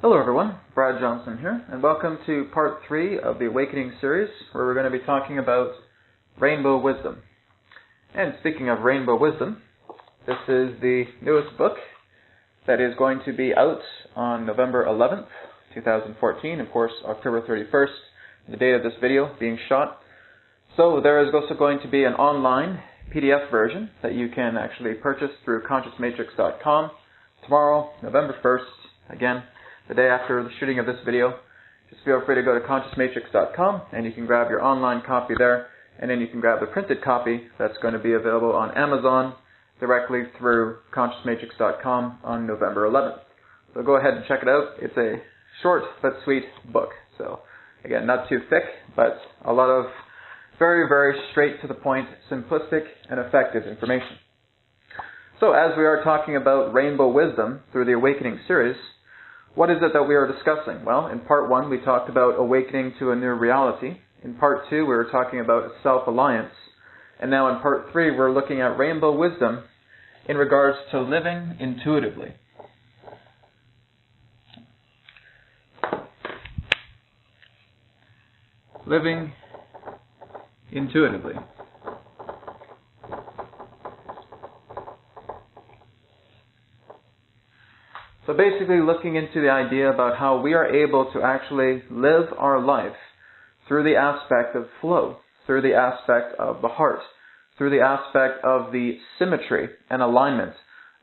Hello everyone, Brad Johnson here, and welcome to part 3 of the Awakening series, where we're going to be talking about Rainbow Wisdom. And speaking of Rainbow Wisdom, this is the newest book that is going to be out on November 11th, 2014, of course October 31st, the date of this video being shot. So there is also going to be an online PDF version that you can actually purchase through consciousmatrix.com tomorrow, November 1st, again, the day after the shooting of this video. Just feel free to go to consciousmatrix.com and you can grab your online copy there, and then you can grab the printed copy that's going to be available on Amazon directly through consciousmatrix.com on November 11th. So go ahead and check it out. It's a short but sweet book. So again, not too thick, but a lot of very, very straight to the point, simplistic and effective information. So as we are talking about Rainbow Wisdom through the Awakening series, what is it that we are discussing? Well, in part 1 we talked about awakening to a new reality. In part 2 we were talking about self-alliance. And now in part 3 we're looking at Rainbow Wisdom in regards to living intuitively. Living intuitively. So basically looking into the idea about how we are able to actually live our life through the aspect of flow, through the aspect of the heart, through the aspect of the symmetry and alignment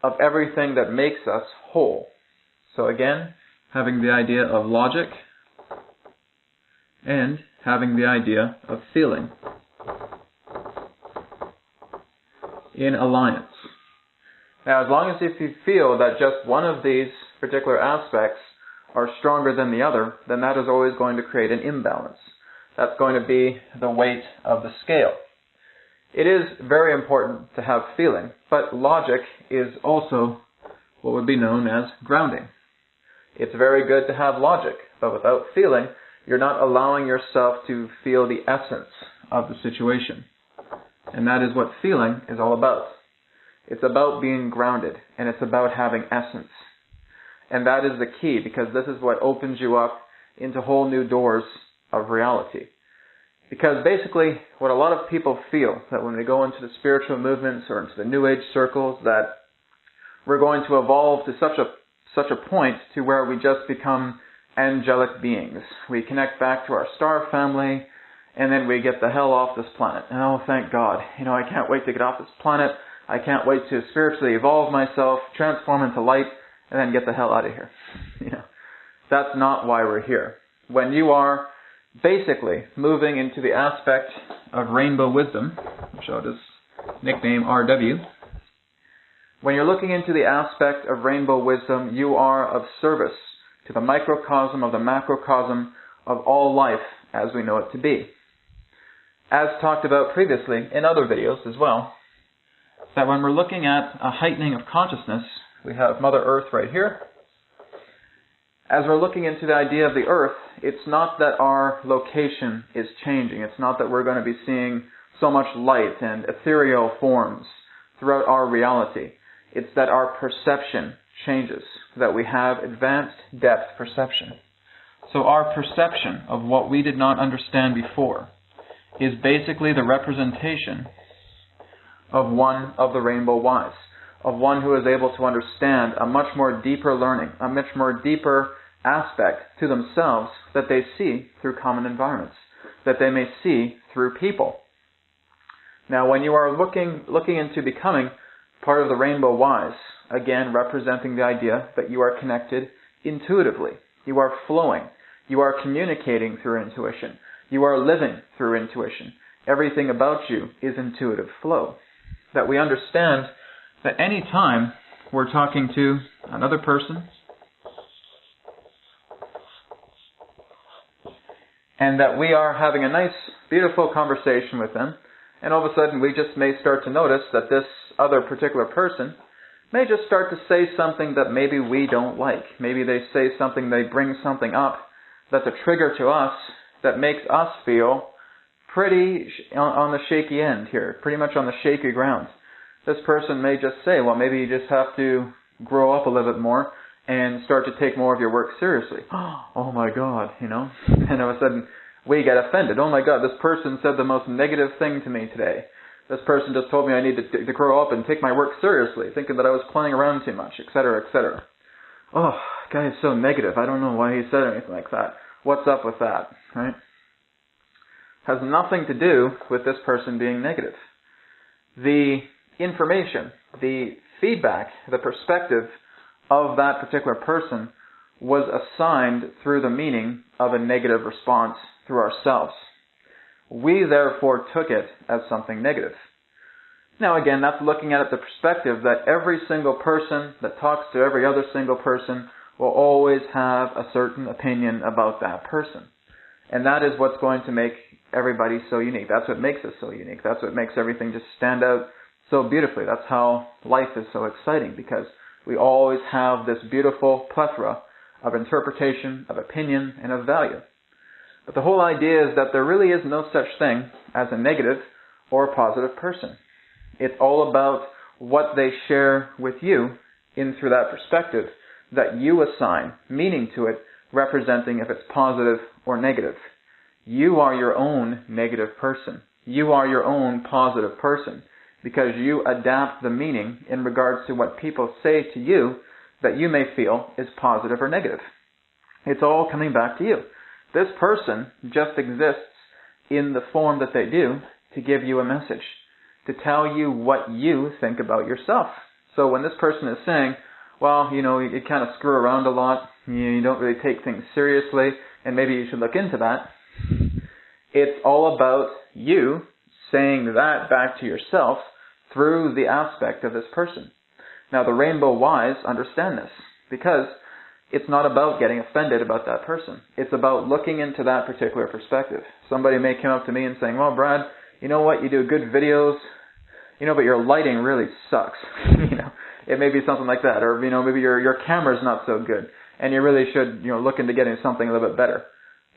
of everything that makes us whole. So again, having the idea of logic and having the idea of feeling in alliance. Now, as long as if you feel that just one of these particular aspects are stronger than the other, then that is always going to create an imbalance. That's going to be the weight of the scale. It is very important to have feeling, but logic is also what would be known as grounding. It's very good to have logic, but without feeling, you're not allowing yourself to feel the essence of the situation. And that is what feeling is all about. It's about being grounded, and it's about having essence. And that is the key, because this is what opens you up into whole new doors of reality. Because basically, what a lot of people feel, that when they go into the spiritual movements or into the New Age circles, that we're going to evolve to such a point to where we just become angelic beings. We connect back to our star family, and then we get the hell off this planet. And oh, thank God. I can't wait to get off this planet. I can't wait to spiritually evolve myself, transform into light, and then get the hell out of here. That's not why we're here. When you are basically moving into the aspect of Rainbow Wisdom, which I'll just nickname RW, when you're looking into the aspect of Rainbow Wisdom, you are of service to the microcosm of the macrocosm of all life as we know it to be. As talked about previously in other videos as well, that when we're looking at a heightening of consciousness, we have Mother Earth right here. As we're looking into the idea of the Earth, it's not that our location is changing. It's not that we're going to be seeing so much light and ethereal forms throughout our reality. It's that our perception changes, that we have advanced depth perception. So our perception of what we did not understand before is basically the representation of one of the Rainbow Wise, of one who is able to understand a much more deeper learning, a much more deeper aspect to themselves that they see through common environments, that they may see through people. Now, when you are looking into becoming part of the Rainbow Wise, again representing the idea that you are connected intuitively, you are flowing, you are communicating through intuition, you are living through intuition. Everything about you is intuitive flow. That we understand that any time we're talking to another person and that we are having a nice, beautiful conversation with them, and all of a sudden we just may start to notice that this other particular person may just start to say something that maybe we don't like. Maybe they say something, they bring something up that's a trigger to us that makes us feel pretty on the shaky end here, pretty much on the shaky ground. This person may just say, well, maybe you just have to grow up a little bit more and start to take more of your work seriously. Oh my God, And all of a sudden, we get offended. Oh my God, this person said the most negative thing to me today. This person just told me I need to grow up and take my work seriously, thinking that I was playing around too much, etc., etc. Oh, guy is so negative. I don't know why he said anything like that. What's up with that, right? Has nothing to do with this person being negative. The information, the feedback, the perspective of that particular person was assigned through the meaning of a negative response through ourselves. We therefore took it as something negative. Now again, that's looking at it the perspective that every single person that talks to every other single person will always have a certain opinion about that person. And that is what's going to make everybody so unique. That's what makes us so unique. That's what makes everything just stand out so beautifully. That's how life is so exciting, because we always have this beautiful plethora of interpretation, of opinion, and of value. But the whole idea is that there really is no such thing as a negative or a positive person. It's all about what they share with you in through that perspective that you assign meaning to it, representing if it's positive or negative. You are your own negative person. You are your own positive person, because you adapt the meaning in regards to what people say to you that you may feel is positive or negative. It's all coming back to you. This person just exists in the form that they do to give you a message, to tell you what you think about yourself. So when this person is saying, well, you kind of screw around a lot, you don't really take things seriously, and maybe you should look into that, it's all about you saying that back to yourself through the aspect of this person. Now, the Rainbow Wise understand this, because it's not about getting offended about that person. It's about looking into that particular perspective. Somebody may come up to me and saying, well, Brad, you know what, you do good videos, but your lighting really sucks. It may be something like that. Or, maybe your camera's not so good, and you really should, look into getting something a little bit better.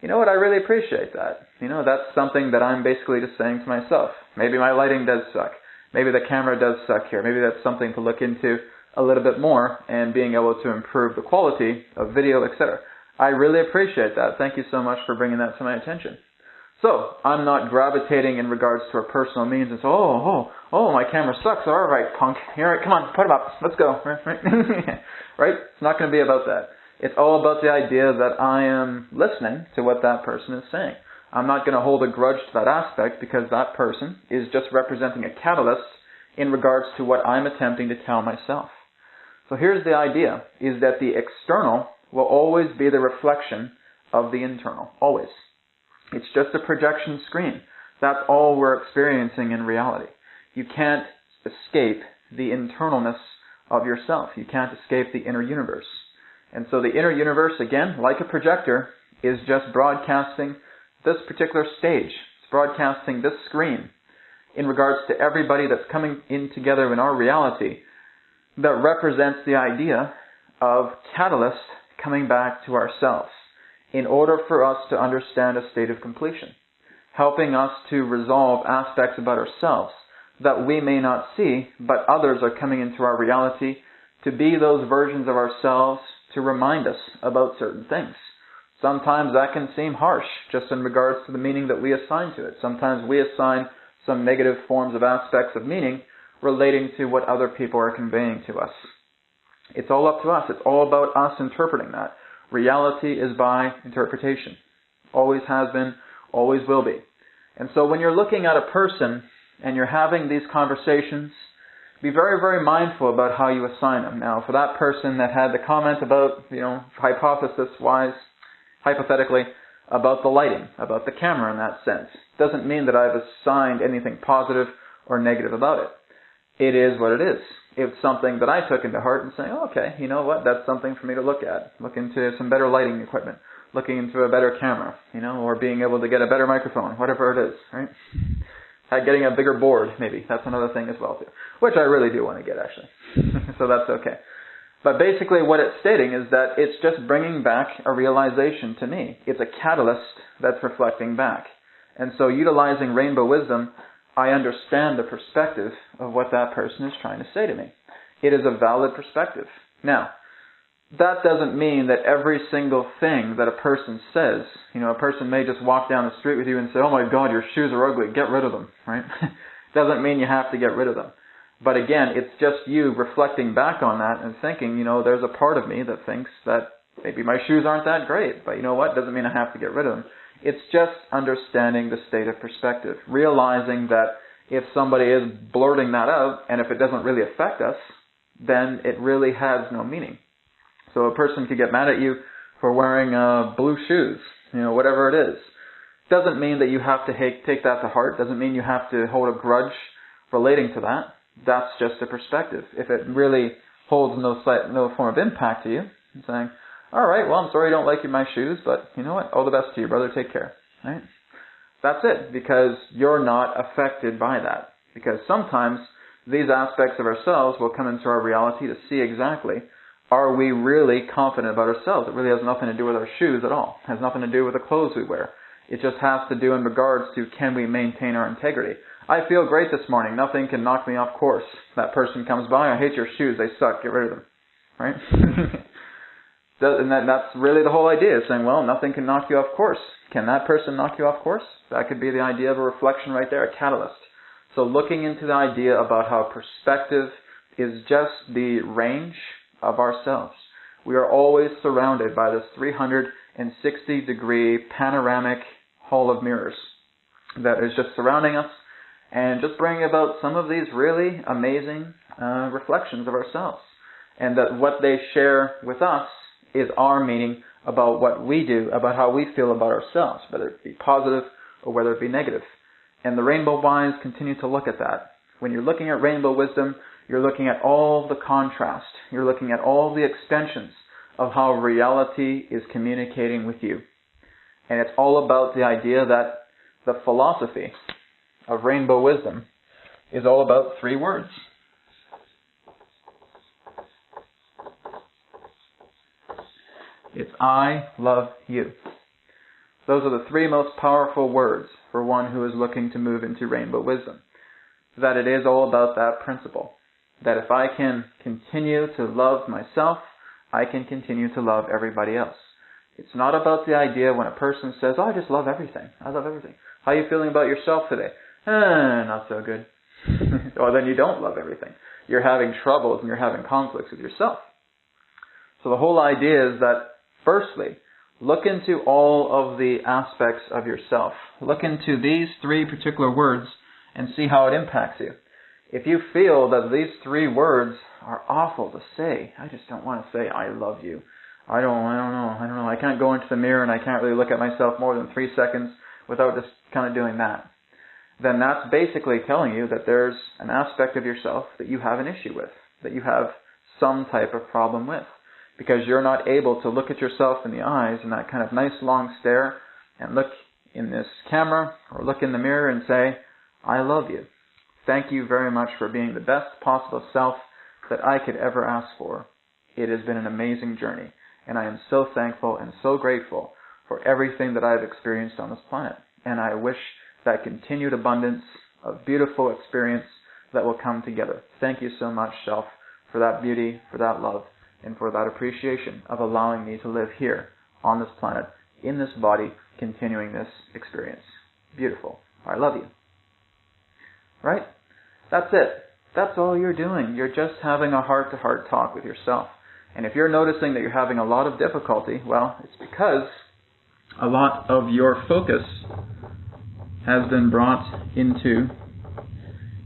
You know what, I really appreciate that. That's something that I'm basically just saying to myself. Maybe my lighting does suck. Maybe the camera does suck here. Maybe that's something to look into a little bit more, and being able to improve the quality of video, etc. I really appreciate that. Thank you so much for bringing that to my attention. So, I'm not gravitating in regards to our personal means and say, oh, my camera sucks. All right, punk. All right, come on, put it up. Let's go. Right? It's not going to be about that. It's all about the idea that I am listening to what that person is saying. I'm not going to hold a grudge to that aspect, because that person is just representing a catalyst in regards to what I'm attempting to tell myself. So here's the idea, is that the external will always be the reflection of the internal. Always. It's just a projection screen. That's all we're experiencing in reality. You can't escape the internalness of yourself. You can't escape the inner universe. And so the inner universe, again, like a projector, is just broadcasting this particular stage. It's broadcasting this screen in regards to everybody that's coming in together in our reality, that represents the idea of catalyst coming back to ourselves in order for us to understand a state of completion, helping us to resolve aspects about ourselves that we may not see, but others are coming into our reality to be those versions of ourselves to remind us about certain things. Sometimes that can seem harsh, just in regards to the meaning that we assign to it. Sometimes we assign some negative forms of aspects of meaning relating to what other people are conveying to us. It's all up to us. It's all about us interpreting that. Reality is by interpretation. Always has been, always will be. And so when you're looking at a person and you're having these conversations, be very, very mindful about how you assign them. Now, for that person that had the comment about, hypothesis-wise, hypothetically, about the lighting, about the camera in that sense, doesn't mean that I've assigned anything positive or negative about it. It is what it is. It's something that I took into heart and saying, oh, okay, you know what, that's something for me to look at. Look into some better lighting equipment. Looking into a better camera, or being able to get a better microphone, whatever it is, right? Getting a bigger board, maybe. That's another thing as well, too. Which I really do want to get, actually. So that's okay. But basically what it's stating is that it's just bringing back a realization to me. It's a catalyst that's reflecting back. And so utilizing rainbow wisdom, I understand the perspective of what that person is trying to say to me. It is a valid perspective. Now, that doesn't mean that every single thing that a person says, a person may just walk down the street with you and say, oh my God, your shoes are ugly, get rid of them, right? Doesn't mean you have to get rid of them. But again, it's just you reflecting back on that and thinking, there's a part of me that thinks that maybe my shoes aren't that great, but you know what, doesn't mean I have to get rid of them. It's just understanding the state of perspective, realizing that if somebody is blurting that out, and if it doesn't really affect us, then it really has no meaning. So a person could get mad at you for wearing blue shoes, whatever it is. Doesn't mean that you have to take that to heart. Doesn't mean you have to hold a grudge relating to that. That's just a perspective. If it really holds no form of impact to you, I'm saying, all right, well, I'm sorry you don't like my shoes, but you know what? All the best to you, brother. Take care. Right? That's it, because you're not affected by that. Because sometimes these aspects of ourselves will come into our reality to see exactly, are we really confident about ourselves? It really has nothing to do with our shoes at all. It has nothing to do with the clothes we wear. It just has to do in regards to, can we maintain our integrity? I feel great this morning. Nothing can knock me off course. That person comes by, I hate your shoes, they suck, get rid of them. Right? And that's really the whole idea, is saying, well, nothing can knock you off course. Can that person knock you off course? That could be the idea of a reflection right there, a catalyst. So looking into the idea about how perspective is just the range of ourselves. We are always surrounded by this 360-degree panoramic hall of mirrors that is just surrounding us and just bringing about some of these really amazing reflections of ourselves. And that what they share with us is our meaning about what we do, about how we feel about ourselves, whether it be positive or whether it be negative. And the Rainbow Wise continue to look at that. When you're looking at Rainbow Wisdom, you're looking at all the contrast. You're looking at all the extensions of how reality is communicating with you. And it's all about the idea that the philosophy of Rainbow Wisdom is all about 3 words. It's I love you. Those are the 3 most powerful words for one who is looking to move into Rainbow Wisdom. That it is all about that principle. That if I can continue to love myself, I can continue to love everybody else. It's not about the idea when a person says, oh, I just love everything. I love everything. How are you feeling about yourself today? Not so good. Or then you don't love everything. You're having troubles and you're having conflicts with yourself. So the whole idea is that, firstly, look into all of the aspects of yourself. Look into these 3 particular words and see how it impacts you. If you feel that these 3 words are awful to say, I just don't want to say, I love you. I don't know. I can't go into the mirror and I can't really look at myself more than 3 seconds without just kind of doing that. Then that's basically telling you that there's an aspect of yourself that you have an issue with, that you have some type of problem with. Because you're not able to look at yourself in the eyes in that kind of nice long stare and look in this camera or look in the mirror and say, I love you. Thank you very much for being the best possible self that I could ever ask for. It has been an amazing journey, and I am so thankful and so grateful for everything that I have experienced on this planet. And I wish that continued abundance of beautiful experience that will come together. Thank you so much, self, for that beauty, for that love, and for that appreciation of allowing me to live here on this planet, in this body, continuing this experience. Beautiful. I love you. Right? That's it. That's all you're doing. You're just having a heart-to-heart talk with yourself. And if you're noticing that you're having a lot of difficulty, well, it's because a lot of your focus has been brought into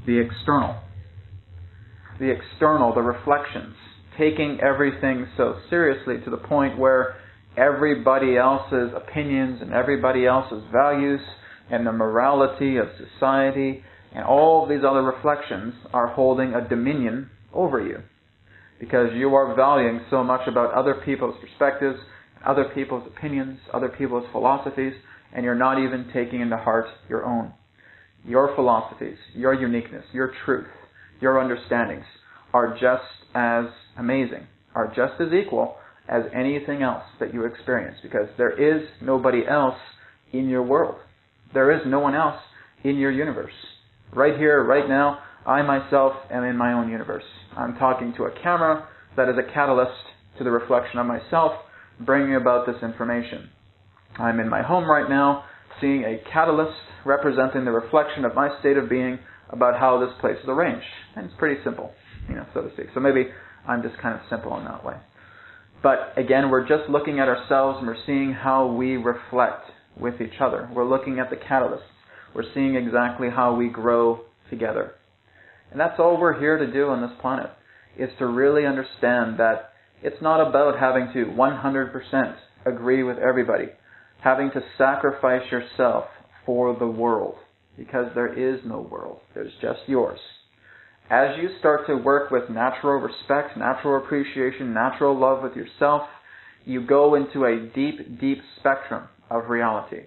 the external. The external, the reflections. Taking everything so seriously to the point where everybody else's opinions and everybody else's values and the morality of society and all these other reflections are holding a dominion over you. Because you are valuing so much about other people's perspectives, other people's opinions, other people's philosophies, and you're not even taking into heart your own. Your philosophies, your uniqueness, your truth, your understandings are just as amazing, are just as equal as anything else that you experience, because there is nobody else in your world. There is no one else in your universe. Right here, right now, I myself am in my own universe. I'm talking to a camera that is a catalyst to the reflection of myself, bringing about this information. I'm in my home right now, seeing a catalyst representing the reflection of my state of being about how this place is arranged. And it's pretty simple, so to speak. So maybe I'm just kind of simple in that way. But again, we're just looking at ourselves and we're seeing how we reflect with each other. We're looking at the catalysts. We're seeing exactly how we grow together. And that's all we're here to do on this planet, is to really understand that it's not about having to 100% agree with everybody, having to sacrifice yourself for the world, because there is no world. There's just yours. As you start to work with natural respect, natural appreciation, natural love with yourself, you go into a deep, deep spectrum of reality.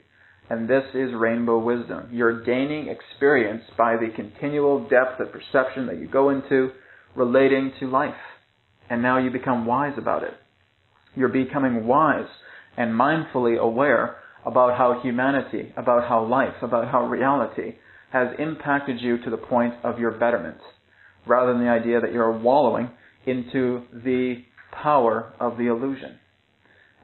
And this is rainbow wisdom. You're gaining experience by the continual depth of perception that you go into relating to life. And now you become wise about it. You're becoming wise and mindfully aware about how humanity, about how life, about how reality has impacted you to the point of your betterment, rather than the idea that you're wallowing into the power of the illusion.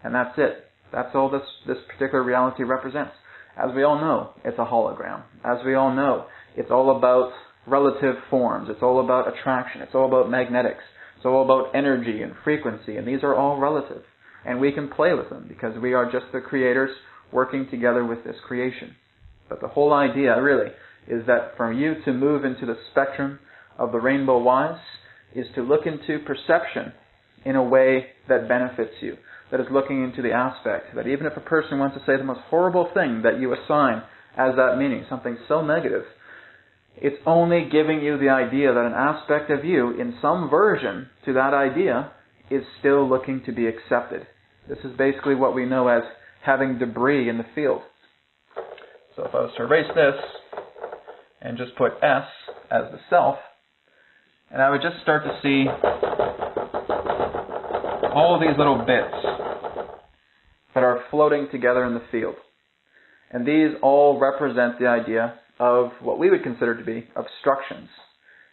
And that's it. That's all this particular reality represents. As we all know, it's a hologram. As we all know, it's all about relative forms. It's all about attraction. It's all about magnetics. It's all about energy and frequency. And these are all relative. And we can play with them because we are just the creators working together with this creation. But the whole idea, really, is that for you to move into the spectrum of the rainbow wise is to look into perception in a way that benefits you, that is looking into the aspect that even if a person wants to say the most horrible thing that you assign as that meaning, something so negative, it's only giving you the idea that an aspect of you in some version to that idea is still looking to be accepted. This is basically what we know as having debris in the field. So if I was to erase this and just put S as the self, and I would just start to see all these little bits that are floating together in the field. And these all represent the idea of what we would consider to be obstructions.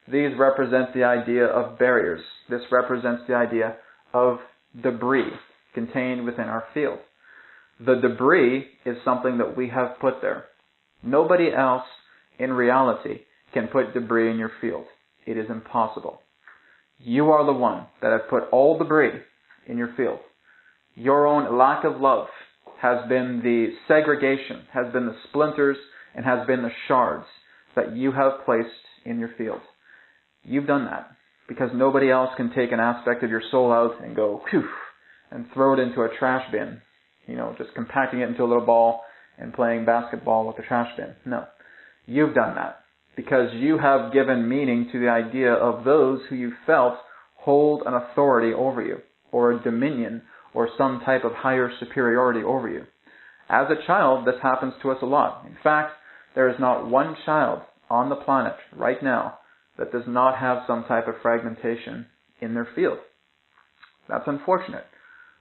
These represent the idea of barriers. This represents the idea of debris contained within our field. The debris is something that we have put there. Nobody else in reality can put debris in your field. It is impossible. You are the one that has put all debris in your field. Your own lack of love has been the segregation, has been the splinters, and has been the shards that you have placed in your field. You've done that because nobody else can take an aspect of your soul out and go, phew, and throw it into a trash bin. Just compacting it into a little ball and playing basketball with the trash bin. No. You've done that because you have given meaning to the idea of those who you felt hold an authority over you, or a dominion, or some type of higher superiority over you. As a child, this happens to us a lot. In fact, there is not one child on the planet right now that does not have some type of fragmentation in their field. That's unfortunate.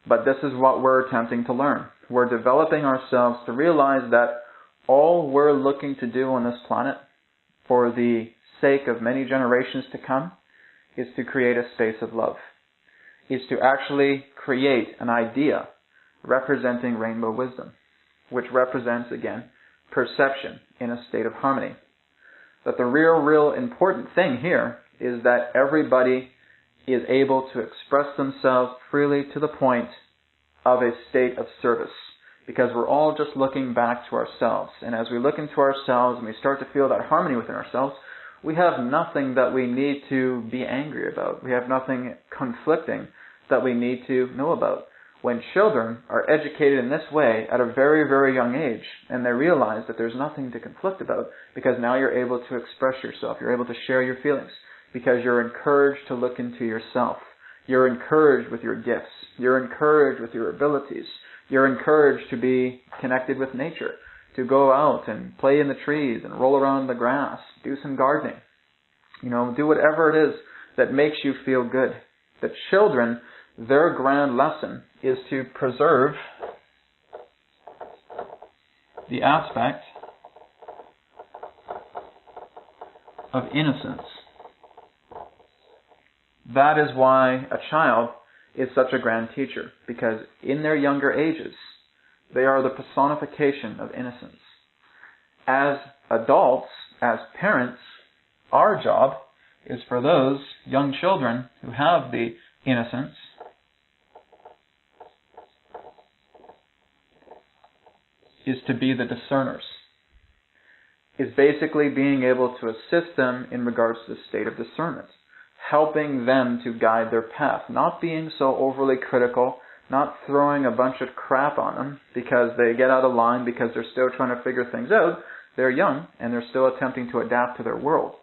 But this is what we're attempting to learn. We're developing ourselves to realize that all we're looking to do on this planet, for the sake of many generations to come, is to create a space of love. Is to actually create an idea representing rainbow wisdom, which represents, again, perception in a state of harmony. That the real important thing here is that everybody is able to express themselves freely to the point of a state of service. Because we're all just looking back to ourselves. And as we look into ourselves and we start to feel that harmony within ourselves, we have nothing that we need to be angry about. We have nothing conflicting that we need to know about. When children are educated in this way at a very, very young age, and they realize that there's nothing to conflict about, because now you're able to express yourself, you're able to share your feelings, because you're encouraged to look into yourself. You're encouraged with your gifts. You're encouraged with your abilities. You're encouraged to be connected with nature, to go out and play in the trees and roll around the grass, do some gardening. Do whatever it is that makes you feel good. The children, their grand lesson is to preserve the aspect of innocence. That is why a child is such a grand teacher, because in their younger ages, they are the personification of innocence. As adults, as parents, our job is for those young children who have the innocence is to be the discerners. Is basically being able to assist them in regards to the state of discernment, helping them to guide their path, not being so overly critical, not throwing a bunch of crap on them because they get out of line because they're still trying to figure things out. They're young and they're still attempting to adapt to their world.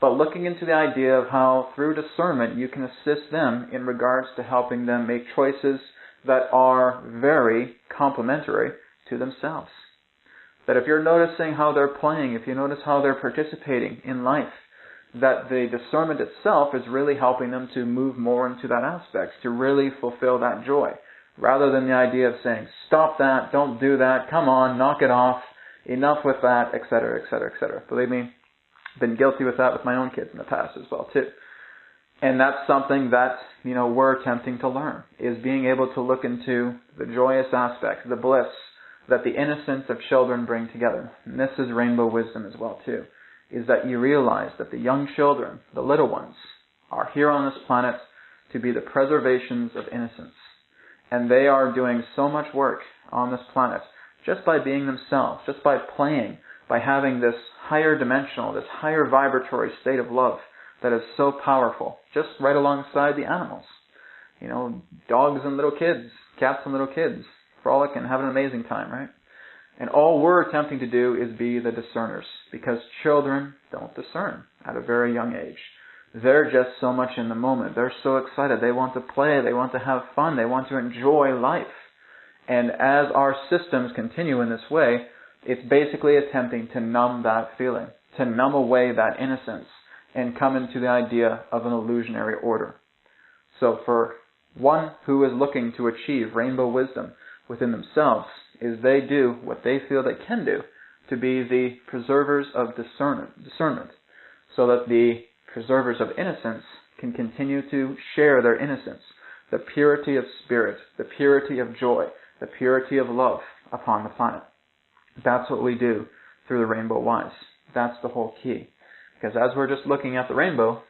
But looking into the idea of how through discernment you can assist them in regards to helping them make choices that are very complementary to themselves. That if you're noticing how they're playing, if you notice how they're participating in life, that the discernment itself is really helping them to move more into that aspect, to really fulfill that joy, rather than the idea of saying, stop that, don't do that, come on, knock it off, enough with that, etc., etc., etc. Believe me, I've been guilty with that with my own kids in the past as well, too. And that's something that, we're attempting to learn, is being able to look into the joyous aspects, the bliss that the innocence of children bring together. And this is rainbow wisdom as well, too, is that you realize that the young children, the little ones, are here on this planet to be the preservations of innocence. And they are doing so much work on this planet just by being themselves, just by playing, by having this higher dimensional, this higher vibratory state of love that is so powerful, just right alongside the animals. Dogs and little kids, cats and little kids, frolic and have an amazing time, right? And all we're attempting to do is be the discerners, because children don't discern at a very young age. They're just so much in the moment. They're so excited. They want to play. They want to have fun. They want to enjoy life. And as our systems continue in this way, it's basically attempting to numb that feeling, to numb away that innocence, and come into the idea of an illusionary order. So for one who is looking to achieve rainbow wisdom within themselves, is they do what they feel they can do to be the preservers of discernment, so that the preservers of innocence can continue to share their innocence, the purity of spirit, the purity of joy, the purity of love upon the planet. That's what we do through the Rainbow Wise. That's the whole key. Because as we're just looking at the rainbow,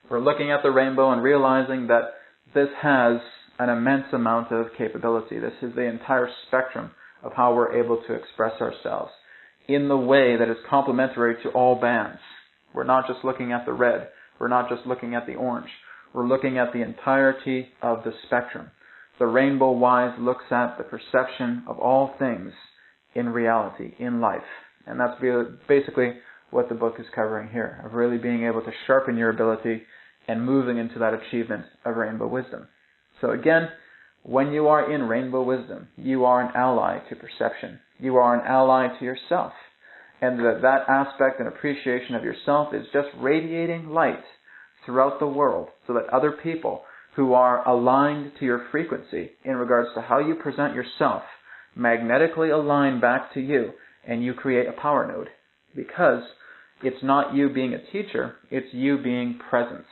we're looking at the rainbow and realizing that this has an immense amount of capability. This is the entire spectrum of how we're able to express ourselves in the way that is complementary to all bands. We're not just looking at the red. We're not just looking at the orange. We're looking at the entirety of the spectrum. The Rainbow Wise looks at the perception of all things in reality, in life. And that's basically what the book is covering here, of really being able to sharpen your ability and moving into that achievement of rainbow wisdom. So again, when you are in rainbow wisdom, you are an ally to perception. You are an ally to yourself. And that aspect and appreciation of yourself is just radiating light throughout the world, so that other people who are aligned to your frequency in regards to how you present yourself magnetically align back to you, and you create a power node. Because it's not you being a teacher, it's you being presence.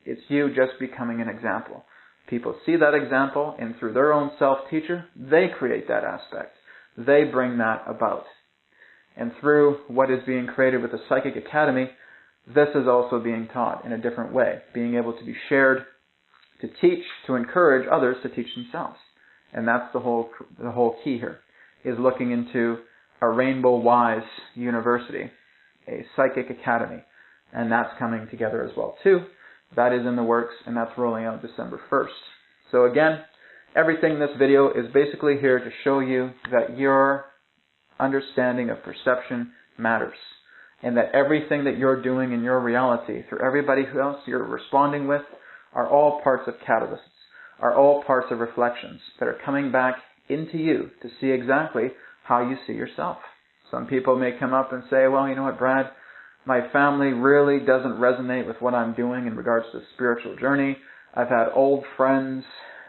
It's you just becoming an example. People see that example, and through their own self-teacher, they create that aspect. They bring that about. And through what is being created with the Psychic Academy, this is also being taught in a different way, being able to be shared, to teach, to encourage others to teach themselves. And that's the whole key here, is looking into a Rainbow Wise University, a Psychic Academy. And that's coming together as well, too. That is in the works, and that's rolling out December 1st. So again, everything in this video is basically here to show you that your understanding of perception matters, and that everything that you're doing in your reality, through everybody else you're responding with, are all parts of catalysts, are all parts of reflections that are coming back into you to see exactly how you see yourself. Some people may come up and say, well, you know what, Brad, my family really doesn't resonate with what I'm doing in regards to the spiritual journey. I've had old friends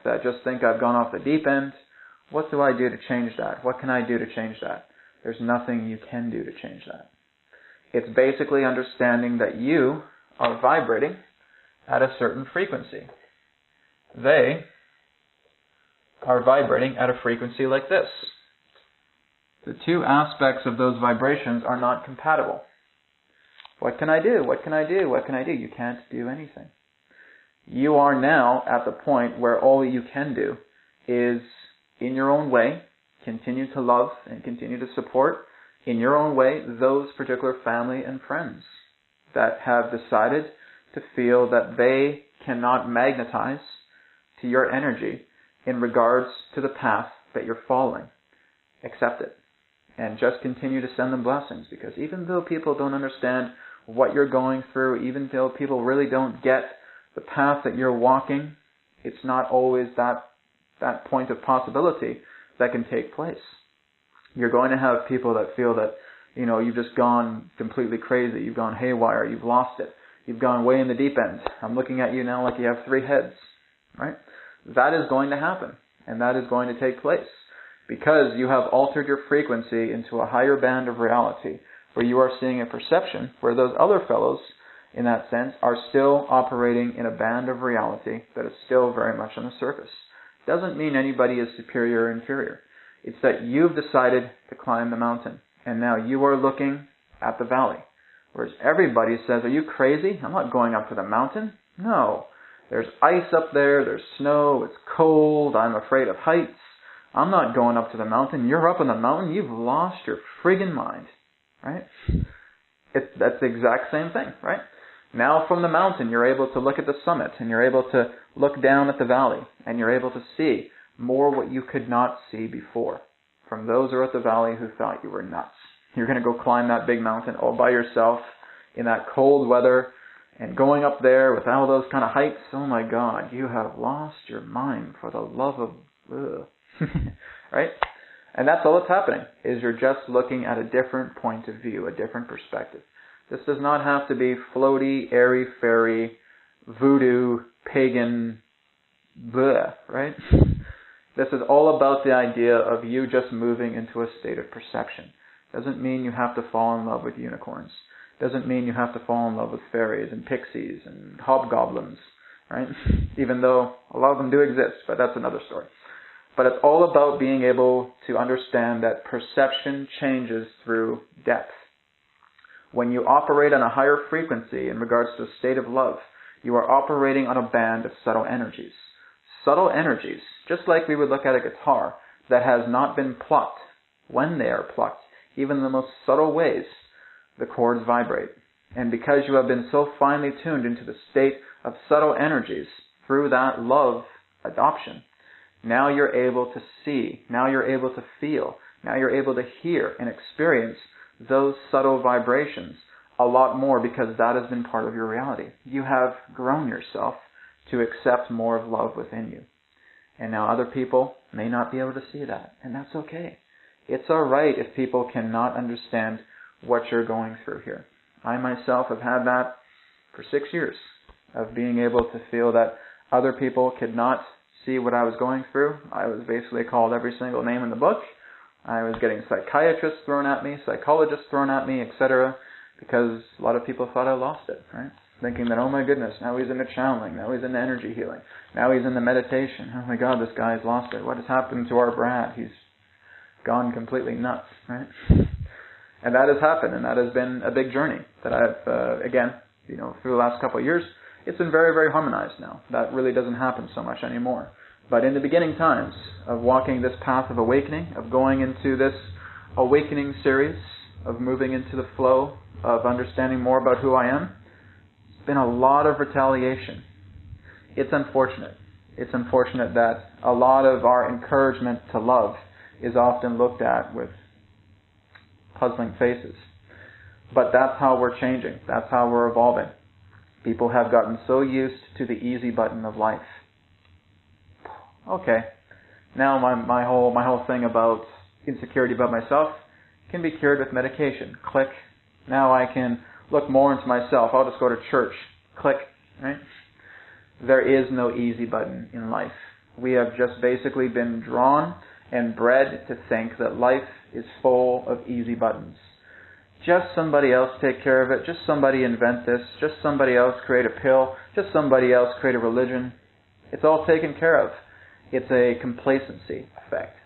that just think I've gone off the deep end. What do I do to change that? What can I do to change that? There's nothing you can do to change that. It's basically understanding that you are vibrating at a certain frequency. They are vibrating at a frequency like this. The two aspects of those vibrations are not compatible. What can I do? What can I do? What can I do? You can't do anything. You are now at the point where all you can do is, in your own way, continue to love and continue to support, in your own way, those particular family and friends that have decided to feel that they cannot magnetize to your energy in regards to the path that you're following. Accept it. And just continue to send them blessings, because even though people don't understand what you're going through, even though people really don't get the path that you're walking, it's not always that point of possibility that can take place. You're going to have people that feel that, you've just gone completely crazy, you've gone haywire, you've lost it, you've gone way in the deep end. I'm looking at you now like you have 3 heads, right? That is going to happen, and that is going to take place, because you have altered your frequency into a higher band of reality, where you are seeing a perception where those other fellows, in that sense, are still operating in a band of reality that is still very much on the surface. Doesn't mean anybody is superior or inferior. It's that you've decided to climb the mountain, and now you are looking at the valley. Whereas everybody says, are you crazy? I'm not going up to the mountain. No. There's ice up there, there's snow, it's cold, I'm afraid of heights. I'm not going up to the mountain. You're up on the mountain, you've lost your friggin' mind. Right? That's the exact same thing, right? Now from the mountain, you're able to look at the summit, and you're able to look down at the valley, and you're able to see more what you could not see before. From those who are at the valley who thought you were nuts. You're going to go climb that big mountain all by yourself in that cold weather, and going up there with all those kind of heights. Oh my God, you have lost your mind for the love of... right? And that's all that's happening, is you're just looking at a different point of view, a different perspective. This does not have to be floaty, airy-fairy, voodoo, pagan, bleh, right? This is all about the idea of you just moving into a state of perception. Doesn't mean you have to fall in love with unicorns. Doesn't mean you have to fall in love with fairies and pixies and hobgoblins, right? Even though a lot of them do exist, but that's another story. But it's all about being able to understand that perception changes through depth. When you operate on a higher frequency in regards to a state of love, you are operating on a band of subtle energies. Subtle energies, just like we would look at a guitar that has not been plucked. When they are plucked, even in the most subtle ways, the chords vibrate. And because you have been so finely tuned into the state of subtle energies through that love adoption, now you're able to see, now you're able to feel, now you're able to hear and experience those subtle vibrations a lot more, because that has been part of your reality. You have grown yourself to accept more of love within you. And now other people may not be able to see that, and that's okay. It's alright if people cannot understand what you're going through here. I myself have had that for 6 years, of being able to feel that other people could not see what I was going through. I was basically called every single name in the book. I was getting psychiatrists thrown at me, psychologists thrown at me, etc., because a lot of people thought I lost it, right? Thinking that, oh my goodness, now he's into channeling, now he's into energy healing, now he's into meditation. Oh my God, this guy's lost it. What has happened to our Brad? He's gone completely nuts, right? And that has happened, and that has been a big journey that I've, again, through the last couple of years, it's been very, very harmonized now. That really doesn't happen so much anymore. But in the beginning times of walking this path of awakening, of going into this awakening series, of moving into the flow, of understanding more about who I am, it's been a lot of retaliation. It's unfortunate. It's unfortunate that a lot of our encouragement to love is often looked at with puzzling faces. But that's how we're changing. That's how we're evolving. People have gotten so used to the easy button of life. Okay, now my whole thing about insecurity about myself can be cured with medication. Click. Now I can look more into myself. I'll just go to church. Click. Right? There is no easy button in life. We have just basically been drawn and bred to think that life is full of easy buttons. Just somebody else take care of it. Just somebody invent this. Just somebody else create a pill. Just somebody else create a religion. It's all taken care of. It's a complacency effect.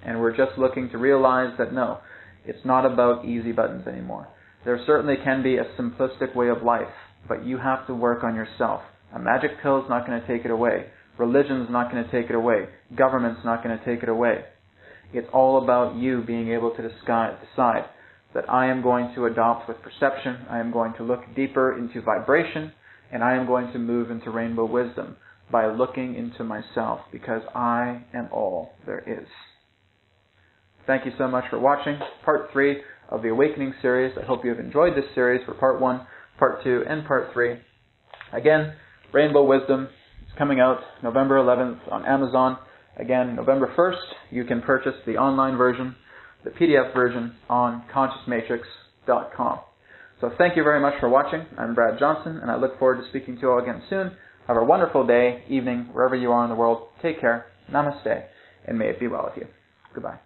And we're just looking to realize that no, it's not about easy buttons anymore. There certainly can be a simplistic way of life, but you have to work on yourself. A magic pill is not going to take it away. Religion's not going to take it away. Government's not going to take it away. It's all about you being able to decide that I am going to adopt with perception, I am going to look deeper into vibration, and I am going to move into rainbow wisdom by looking into myself, because I am all there is. Thank you so much for watching Part 3 of the Awakening series. I hope you have enjoyed this series for Part 1, Part 2, and Part 3. Again, Rainbow Wisdom is coming out November 11th on Amazon. Again, November 1st, you can purchase the online version, the PDF version, on ConsciousMatrix.com. So thank you very much for watching. I'm Brad Johnson, and I look forward to speaking to you all again soon. Have a wonderful day, evening, wherever you are in the world. Take care. Namaste, and may it be well with you. Goodbye.